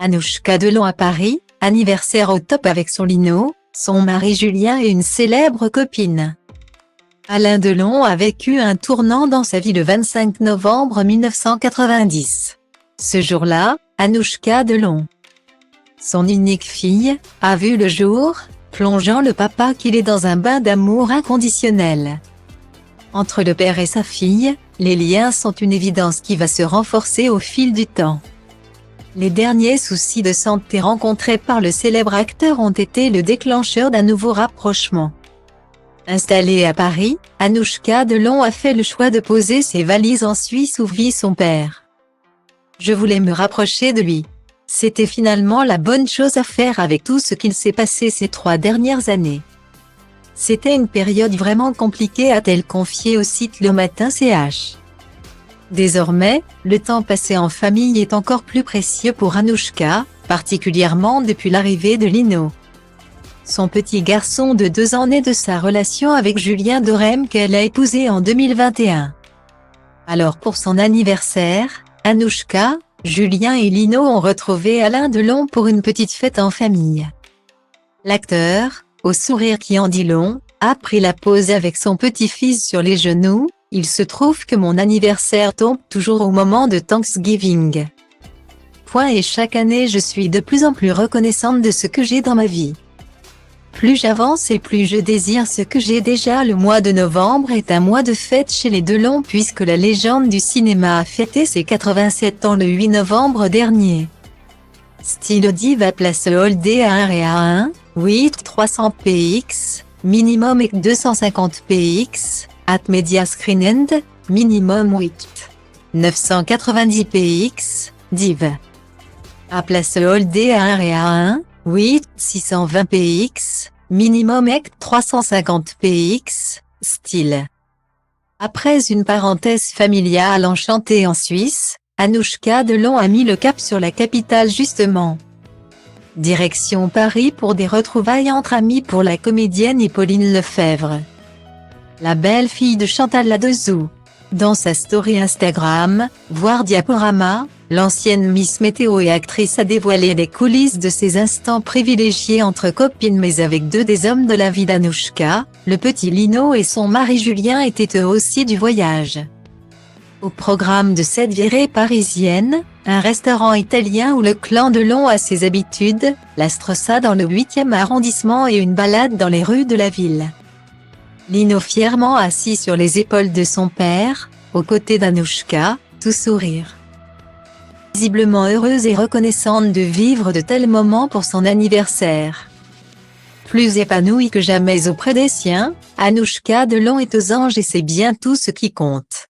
Anouchka Delon à Paris, anniversaire au top avec son Lino, son mari Julien et une célèbre copine. Alain Delon a vécu un tournant dans sa vie le 25 novembre 1990. Ce jour-là, Anouchka Delon, son unique fille, a vu le jour, plongeant le papa qu'il est dans un bain d'amour inconditionnel. Entre le père et sa fille, les liens sont une évidence qui va se renforcer au fil du temps. Les derniers soucis de santé rencontrés par le célèbre acteur ont été le déclencheur d'un nouveau rapprochement. Installée à Paris, Anouchka Delon a fait le choix de poser ses valises en Suisse où vit son père. Je voulais me rapprocher de lui. C'était finalement la bonne chose à faire avec tout ce qu'il s'est passé ces 3 dernières années. C'était une période vraiment compliquée, a-t-elle confié au site Le Matin.ch. Désormais, le temps passé en famille est encore plus précieux pour Anouchka, particulièrement depuis l'arrivée de Lino, son petit garçon de 2 ans né de sa relation avec Julien Dorem qu'elle a épousé en 2021. Alors pour son anniversaire, Anouchka, Julien et Lino ont retrouvé Alain Delon pour une petite fête en famille. L'acteur, au sourire qui en dit long, a pris la pose avec son petit-fils sur les genoux. Il se trouve que mon anniversaire tombe toujours au moment de Thanksgiving. Et chaque année je suis de plus en plus reconnaissante de ce que j'ai dans ma vie. Plus j'avance et plus je désire ce que j'ai déjà. Le mois de novembre est un mois de fête chez les Delon puisque la légende du cinéma a fêté ses 87 ans le 8 novembre dernier. Style Diva place Holdé à 1 et à 1, 8 300 px, minimum et 250 px. At Media Screen End, minimum 8. 990 px, div. À place Holdé à 1 et à 1, 8, 620 px, minimum ec 350 px, style. Après une parenthèse familiale enchantée en Suisse, Anouchka Delon a mis le cap sur la capitale justement. Direction Paris pour des retrouvailles entre amis pour la comédienne Pauline Lefebvre, la belle-fille de Chantal Ladeuzou. Dans sa story Instagram, voire diaporama, l'ancienne Miss Météo et actrice a dévoilé les coulisses de ces instants privilégiés entre copines mais avec 2 des hommes de la vie d'Anouchka, le petit Lino et son mari Julien étaient eux aussi du voyage. Au programme de cette virée parisienne, un restaurant italien où le clan Delon a ses habitudes, la Strossa dans le 8e arrondissement et une balade dans les rues de la ville. Lino fièrement assis sur les épaules de son père, aux côtés d'Anouchka, tout sourire. Visiblement heureuse et reconnaissante de vivre de tels moments pour son anniversaire. Plus épanouie que jamais auprès des siens, Anouchka Delon est aux anges et c'est bien tout ce qui compte.